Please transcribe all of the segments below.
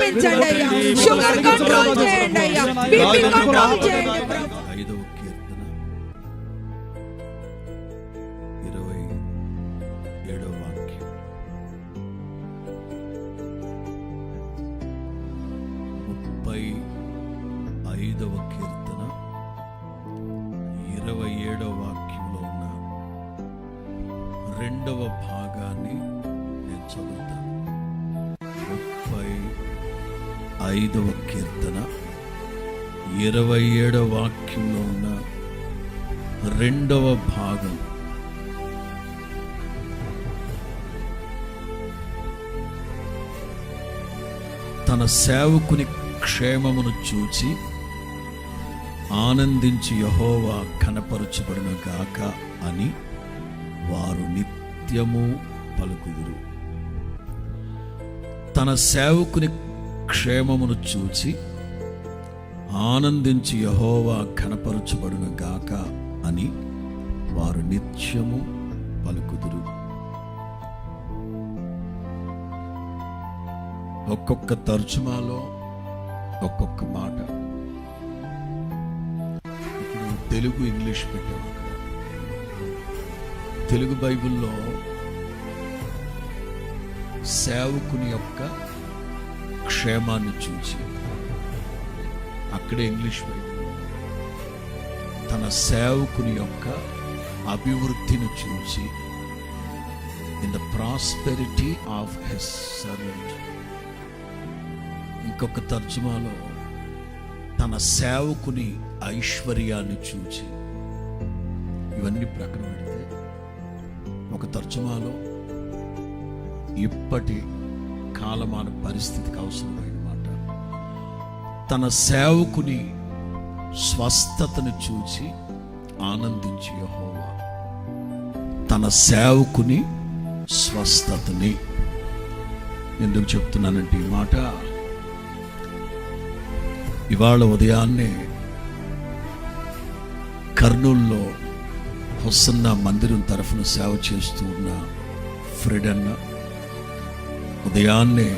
నియంత్రించండి అయ్యా. Sugar control చేయండి అయ్యా. బీపీ కంట్రోల్ చేయండి ప్రభు. 5వ కీర్తన 27వ వాక్యం. 35వ కీర్తన 27వ వాక్యంలో ఉన్న 2వ భాగాన్ని నేను చదువుతాను. 35వ కీర్తన 27వ వాక్యంలో ఉన్న 2వ భాగం. తన సేవకుని క్షేమమును చూచి ఆనందించి యెహోవా ఘనపరచబడును గాక అని వారు నిత్యము పలుకుదురు. తన సేవకుని క్షేమమును చూచి ఆనందించి యెహోవా ఘనపరచబడును గాక అని వారు నిత్యము పలుకుదురు. ఒక్కొక్క తర్జుమాలో ఒక్కొక్క మాట. ఇప్పుడు తెలుగు ఇంగ్లీష్ పెట్టాము. అక్కడ తెలుగు బైబిల్లో సేవకుని యొక్క క్షేమాన్ని చూచి, అక్కడే ఇంగ్లీష్ బైబిల్ తన సేవకుని యొక్క అభివృద్ధిని చూచి, in the prosperity of his servant. ఇంకొక తర్జుమాలో తన సేవకుని ఐశ్వర్యాన్ని చూచి. ఇవన్నీ ప్రక్కన పెడితే ఒక తర్జుమాలో ఇప్పటి కాలమాన పరిస్థితికి అవసరమైన మాట, తన సేవకుని స్వస్థతను చూచి ఆనందించి యెహోవా. తన సేవకుని స్వస్థతని. ఎందుకు చెప్తున్నానంటే ఈ మాట, ఇవాళ ఉదయాన్నే కర్నూల్లో హొసన్నా మందిరం తరఫున సేవ చేస్తూ ఉన్న ఫ్రెడ్ అన్న ఉదయాన్నే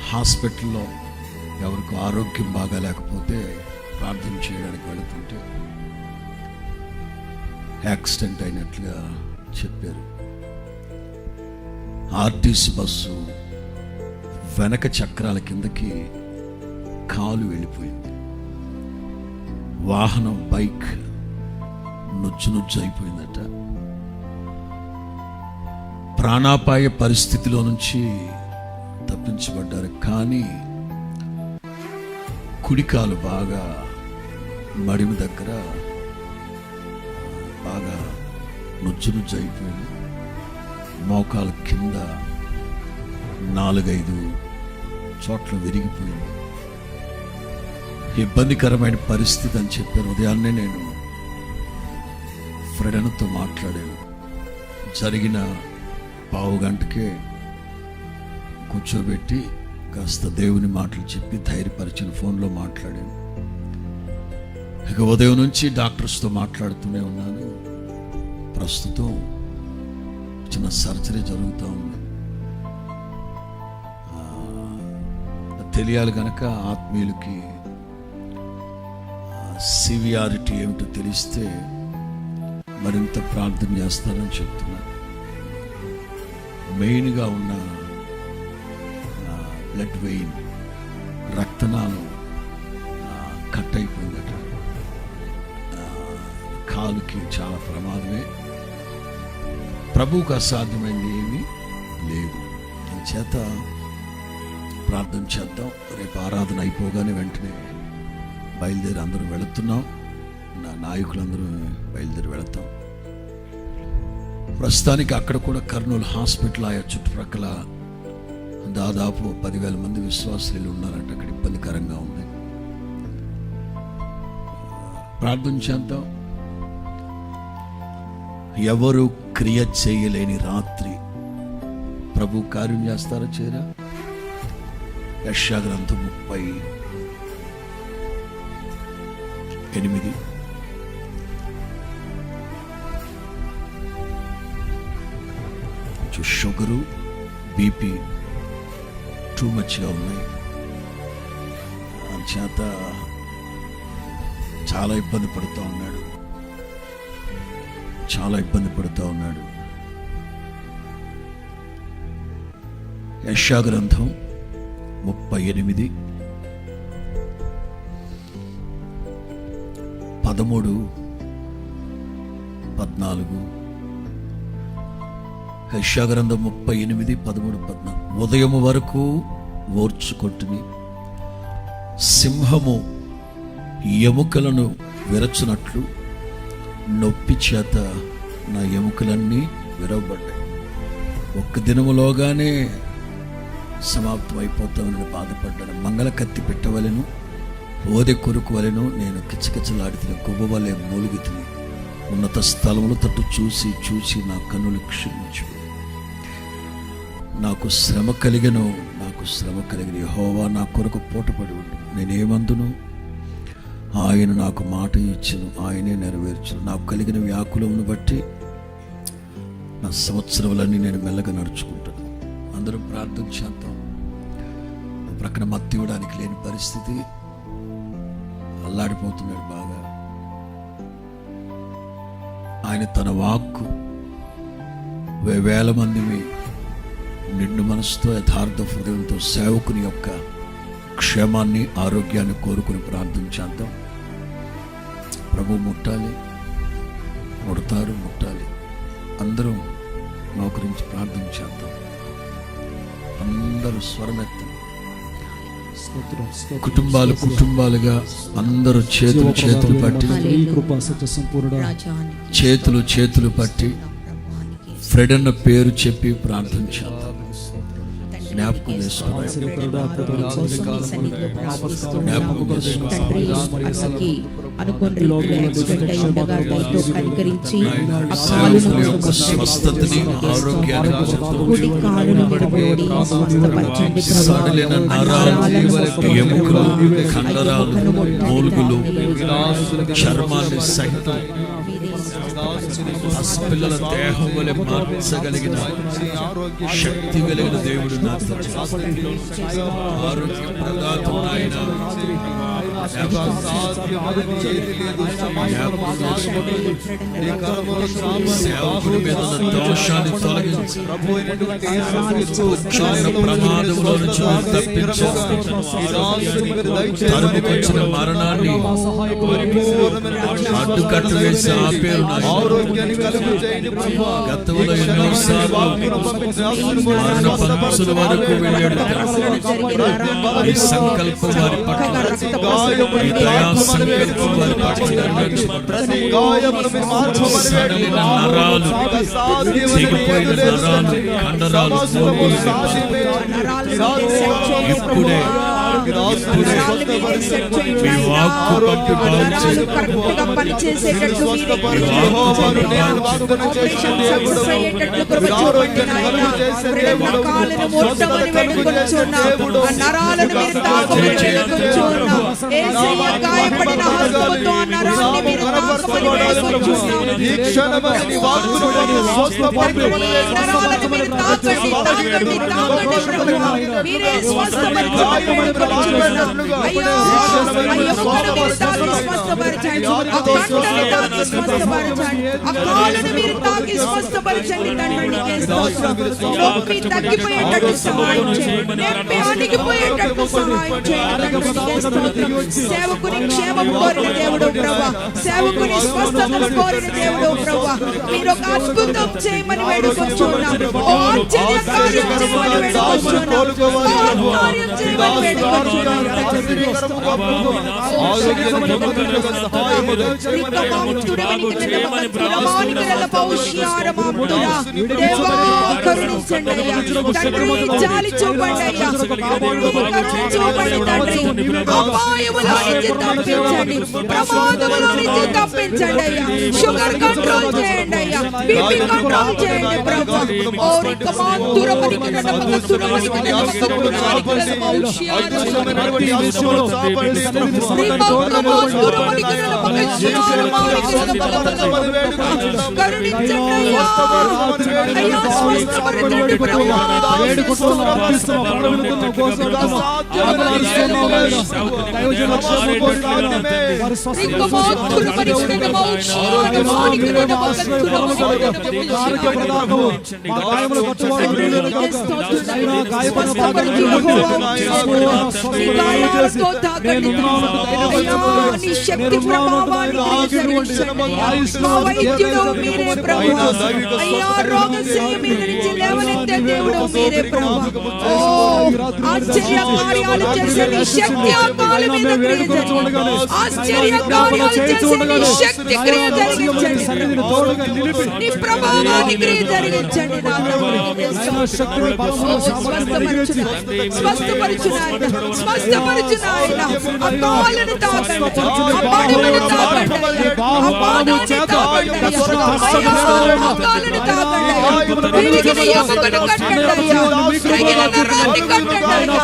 హాస్పిటల్లో ఎవరికి ఆరోగ్యం బాగాలేకపోతే ప్రార్థన చేయడానికి వెళుతుంటే యాక్సిడెంట్ అయినట్లుగా చెప్పారు. ఆర్టీసీ బస్సు వెనక చక్రాల కిందకి కాలు వెళ్ళిపోయింది. వాహనం బైక్ నుజ్జు అయిపోయిందట. ప్రాణాపాయ పరిస్థితిలో నుంచి తప్పించబడ్డారు. కానీ కుడికాలు బాగా మడిమి దగ్గర బాగా నుజ్జు అయిపోయింది. మోకాల కింద 4-5 చోట్ల విరిగిపోయింది. ఇబ్బందికరమైన పరిస్థితి అని చెప్పారు. ఉదయాన్నే నేను ఫ్రెడన్తో మాట్లాడాను. జరిగిన పావు గంటకే కూర్చోబెట్టి కాస్త దేవుని మాటలు చెప్పి ధైర్యపరిచిన ఫోన్లో మాట్లాడాను. ఇక ఉదయం నుంచి డాక్టర్స్తో మాట్లాడుతూనే ఉన్నాను. ప్రస్తుతం చిన్న సర్జరీ జరుగుతూ ఉంది. తెలియాలి కనుక ఆత్మీయులకి సివియారిటీ ఏమిటో తెలిస్తే మరింత ప్రార్థన చేస్తానని చెప్తున్నా. మెయిన్గా ఉన్న బ్లడ్ వెయిన్, రక్తనాళం కట్ అయిపోయిందట. కాలుకి చాలా ప్రమాదమే. ప్రభువుకు అసాధ్యమైంది ఏమీ లేదు. చేత ప్రార్థన చేద్దాం. రేపు ఆరాధన అయిపోగానే వెంటనే బయలుదేరి అందరూ వెళుతున్నాం. నా నాయకులందరూ బయలుదేరి వెళతాం. ప్రస్తుతానికి అక్కడ కూడా కర్నూలు హాస్పిటల్ ఆయా చుట్టుప్రక్కల దాదాపు 10,000 మంది విశ్వాసులు ఉన్నారంట. అక్కడ ఇబ్బందికరంగా ఉంది. ప్రార్థన చేద్దాం. ఎవరు క్రియ చేయలేని రాత్రి ప్రభు కార్యం చేస్తారో చేరా. యెషయా గ్రంథం 38 షుగరు, బీపీ టూ మచ్గా ఉన్నాయి. చేత చాలా ఇబ్బంది పడుతూ ఉన్నాడు. యెషయా గ్రంథం 38, 13, 14. యెషయా గ్రంథం 38, 13, 14. ఉదయము వరకు ఓర్చుకొట్టుని సింహము ఎముకలను విరచునట్లు నొప్పి చేత నా ఎముకలన్నీ విరవబడ్డాయి. ఒక్క దినములోగానే సమాప్తం అయిపోతామని బాధపడ్డాను. మంగళ కత్తి పెట్టవలెను, ఓదె కొరుకు వలెను నేను కిచకిచలాడితే గువ్వ వలె మూలుగుతుంది. ఉన్నత స్థలముల తట్టు చూసి నా కన్నులు క్షమించు. నాకు శ్రమ కలిగిన యెహోవా నా కొరకు పోటపడి ఉండు. నేనేమందును? ఆయన నాకు మాట ఇచ్చును, ఆయనే నెరవేర్చును. నాకు కలిగిన వ్యాకులమును బట్టి నా సంవత్సరములన్నీ నేను మెల్లగా నడుచుకుంటాను. అందరూ ప్రార్థన చేద్దాం. ప్రక్కన మత్తి ఇవ్వడానికి లేని పరిస్థితి, అల్లాడిపోతున్నాడు బాగా. ఆయన తన వాక్కు వేల మందిని నిండు మనసుతో యథార్థ హృదయంతో సేవకుని యొక్క క్షేమాన్ని ఆరోగ్యాన్ని కోరుకుని ప్రార్థన చేద్దాం. ప్రభు ముట్టాలి, ముట్టాలి. అందరూ మా గురించి ప్రార్థన చేద్దాం. అందరూ స్వరమెత్తం. కుటుంబాలుగా అందరూ చేతులు పట్టి చేతులు పట్టి ఫ్రెడ్ అన్న పేరు చెప్పి ప్రార్థన చేద్దాం. జ్ఞాపకం చేసుకున్నాం. స్వస్థతని, ఆరోగ్యాన్ని, సడలిన నరాలు, ఎముకలు, కండరాలు, మూలుగులు, చర్మాన్ని సహితం పిల్లల దేహం వలె మార్చగలిగిన శక్తి కలిగిన దేవుడు నాకు ఆరోగ్య ప్రదాతం. ఆయన సేవకుడి మీద దోషాన్ని తొలగించి ప్రమాదంలో నుంచి తప్పించు. తరుముకొచ్చిన మరణాన్ని అడ్డుకట్టు వేసి ఆపేరు. గతంలో ఎన్నోసార్లు మరణ పంచుల వరకు వెళ్ళాడు. ఈ సంకల్పం వారి పట్ల, ఈ దయా సంకల్పం వారి పట్ల సడలిన నరాలు, తెగిపోయిన నరాలు, కండరాలు, ఇప్పుడే మీ వాక్కు పంపి సేవకుని క్షేమం కోరిన దేవుడు ప్రభా, సేవకుని స్వస్థతను కోరిన దేవుడు ప్రభా, మీరు ఒక అద్భుతం చేయమని వేడుకొచ్చున్నాం. ఆశ్చర్య కార్యం చేయమని వేడుకొచ్చున్నాం. కార్యం చేయమని వేడుకొచ్చున్నాం. జాలి చూపండి అయ్యా, చూపండి తండ్రి. అపాయములో నుంచి తప్పించండి, ప్రమాదములో నుంచి తప్పించండి అయ్యా. షుగర్ కంట్రోల్ చేయండి అయ్యా, బీపీ కంట్రోల్ చేయండి ప్రభా. ఓ రికమాంతుర పరికిన నమక సుర పరికిన నమక కునారి అదృశ్యమైనటువంటి ఆత్మను చాపండి శక్తి ప్రభావాన్ని లేవనెత్తే దేవుడు మీరే ప్రభు. ఆశ్చర్య కార్యాలు చేసే నీ శక్తి ఆ కాళ్ళ మీద ఆశ్చర్య కార్యాలు చేసే నీ శక్తి క్రియ జరిగించండి. నీ ప్రభావాన్ని క్రియ జరిగించండి. స్వస్థపరచునాయన ఆ కాళ్ళను తాకండి, ఆ పడవను తాకండి, ఆ పాదాన్ని తాకండి, ఆ కాళ్ళను తాకండి. విరిగిన ఎముకను కట్టండి అయ్యా, విరిగిన నరాన్ని కట్టండి అయ్యా.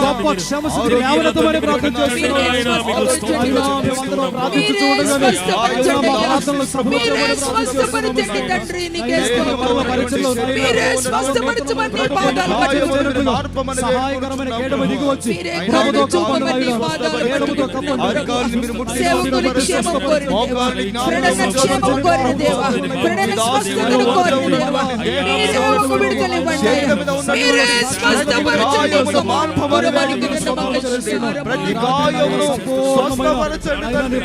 మీరే స్వస్థపరచండి తండ్రి, నీకే స్తోత్రం. మీరే స్వస్థపరచమని నీ పాదాలు పట్టుకుంటున్నాను. మీరే కరుణ చూపమని నీ పాదాలు పట్టుకుంటున్నాను. సేవకుని క్షేమం కోరిన దేవా, ప్రణన క్షేమం కోరిన దేవా, ప్రణన స్వస్థతను కోరిన దేవా, మీరే ఒక విడుదలివ్వండి అయ్యా. మీరే స్వస్థపరచండి. ప్రతి గాయమును స్వస్థపరచండి తండ్రి.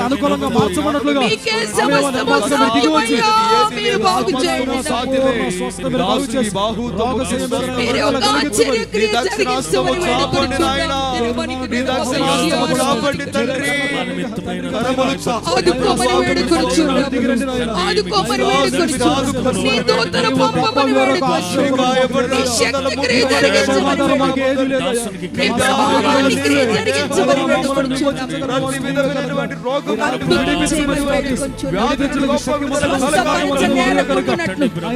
అనుకూలంగా మార్చమన్నట్లుగా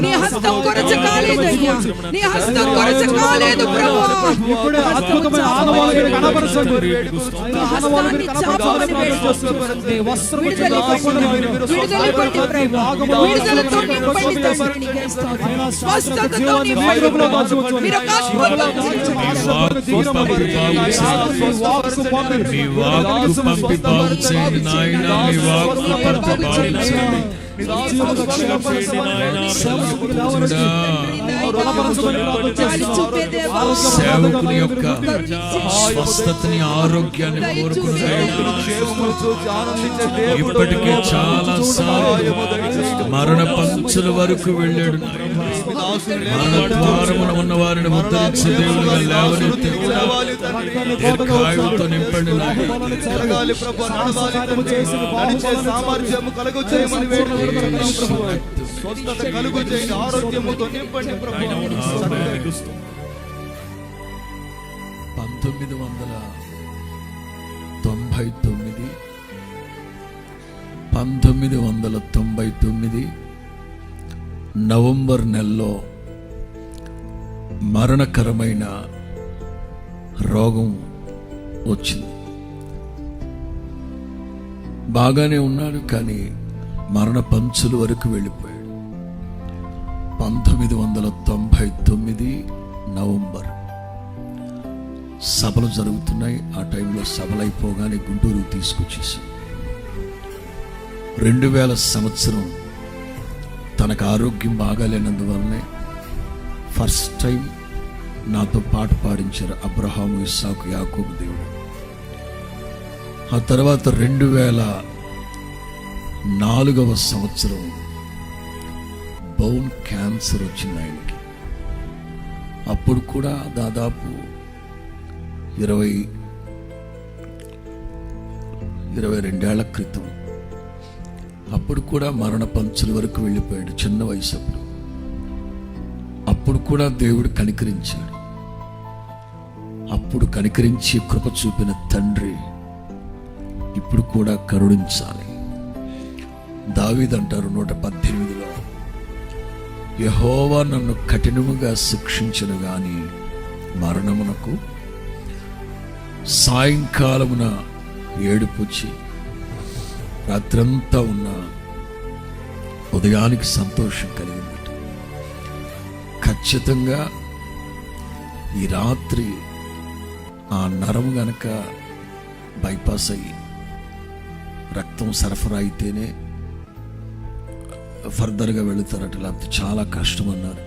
నీ హస్తం కొరచకాలేదయ్యా, నీ హస్తం కొరచకాలేదు ప్రభువా. ఇప్పుడే అద్భుతమైన ఆనవాళ్ళు కనబరచండి. హస్తాన్ని చాపమని వేడుకుంటున్నాను. విడుదలపండి ప్రభువా, విడుదలతో నింపండి తండ్రి, నీకే స్తోత్రం. స్వస్థతతో నింపండి ప్రభువా. మీరు ఒక అద్భుతం చేయండి నాయనా, మీ వాక్కు పంపి బాగు చేయండి. సేవకుని యొక్క స్వస్థతని ఆరోగ్యాన్ని కోరుకున్నాడు. ఇప్పటికే చాలా సార్లు మరణ పంచుల వరకు వెళ్ళాడు. మరణ ద్వారమున ఉన్న వారిని ఉద్ధరించే దేవుడుగా లేవనెత్తి దీర్ఘాయువుతో నింపండి. సామర్థ్యము కలుగు చేయమని వేడుకుంటున్నాము. స్వస్థత కలుగు చేయండి, ఆరోగ్యముతో నింపండి ప్రభు. 1999 నవంబర్ నెలలో మరణకరమైన రోగం వచ్చింది. బాగానే ఉన్నాడు, కానీ మరణ పంచుల వరకు వెళ్ళిపోయాడు. 1999 నవంబర్ సభలు జరుగుతున్నాయి. ఆ టైంలో సభలు అయిపోగానే గుంటూరు తీసుకొచ్చేసి 2000 సంవత్సరం తనకు ఆరోగ్యం బాగాలేనందువల్లనే ఫస్ట్ టైం నాతో పాట పాడించారు అబ్రహాము, ఇస్సాకు, యాకోబు దేవుడు. ఆ తర్వాత 2004వ సంవత్సరం బోన్ క్యాన్సర్ వచ్చింది ఆయనకి. అప్పుడు కూడా దాదాపు 22 ఏళ్ల క్రితం. అప్పుడు కూడా మరణ పంచుల వరకు వెళ్ళిపోయాడు చిన్న వయసు. అప్పుడు కూడా దేవుడు కనికరించాడు. అప్పుడు కనికరించి కృప చూపిన తండ్రి ఇప్పుడు కూడా కరుణించాలి. దావీదు అంటారు 118లో, యెహోవా నన్ను కఠినముగా శిక్షించను గాని మరణమునకు, సాయంకాలమున ఏడుపుచ్చి రాత్రంతా ఉన్న ఉదయానికి సంతోషం కలిగిందట. ఖచ్చితంగా ఈ రాత్రి ఆ నరము గనక బైపాస్ అయ్యి రక్తం సరఫరా అయితేనే ఫర్దర్గా వెళుతారట, లేకపోతే చాలా కష్టం అన్నారు.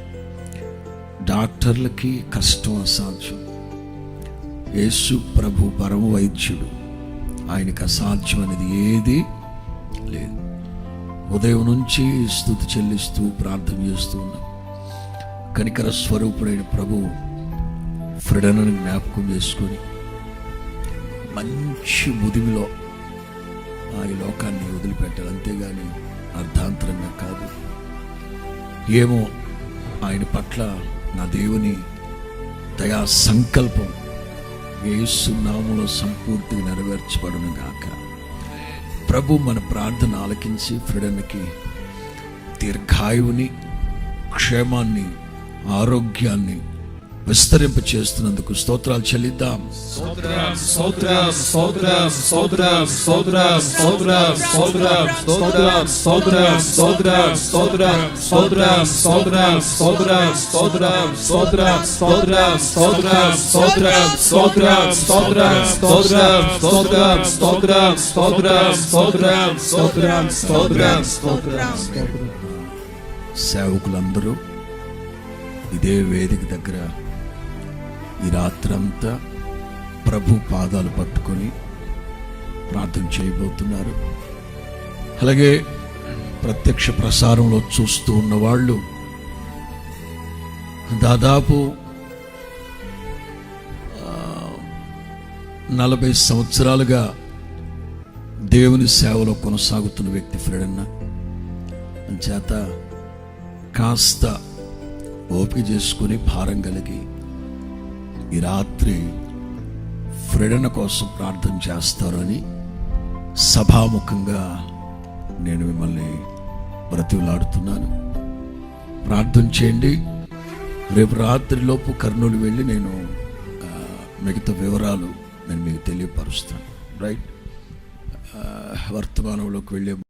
డాక్టర్లకి కష్టం అసాధ్యం. యేసు ప్రభు పరమ వైద్యుడు, ఆయనకు అసాధ్యం అనేది ఏది లేదు. ఉదయం నుంచి స్తుతి చెల్లిస్తూ ప్రార్థన చేస్తూ ఉన్నాం. కనికర స్వరూపుడైన ప్రభు ఫ్రెడనను జ్ఞాపకం చేసుకొని మంచి ముదిమిలో ఈ లోకాన్ని వదిలిపెట్టాలి. అంతేగాని అర్ధాంతరంగా కాదు. ఏమో ఆయన పట్ల నా దేవుని దయా సంకల్పం యేసు నామములో సంపూర్తిగా నెరవేర్చబడును గాక. ప్రభు మన ప్రార్థన ఆలకించి ఫ్రెడన్కి దీర్ఘాయువుని, క్షేమాన్ని, ఆరోగ్యాన్ని విస్తరింప చేస్తున్నందుకు స్తోత్రాలు చెల్లిద్దాం. సేవకులందరూ ఇదే వేదిక దగ్గర ఈ రాత్రంతా ప్రభు పాదాలు పట్టుకొని ప్రార్థన చేయబోతున్నారు. అలాగే ప్రత్యక్ష ప్రసారంలో చూస్తూ ఉన్న వాళ్ళు దాదాపు 40 సంవత్సరాలుగా దేవుని సేవలో కొనసాగుతున్న వ్యక్తి ఫ్రెడన్న. చేత కాస్త ఓపిక చేసుకుని భారం కలిగి ఈ రాత్రి ఫ్రెడన్న కోసం ప్రార్థన చేస్తారని సభాముఖంగా నేను మిమ్మల్ని బ్రతిమలాడుతున్నాను. ప్రార్థన చేయండి. రేపు రాత్రిలోపు కర్నూలు వెళ్ళి నేను మిగతా వివరాలు నేను మీకు తెలియపరుస్తాను. రైట్, వర్తమానంలోకి వెళ్ళే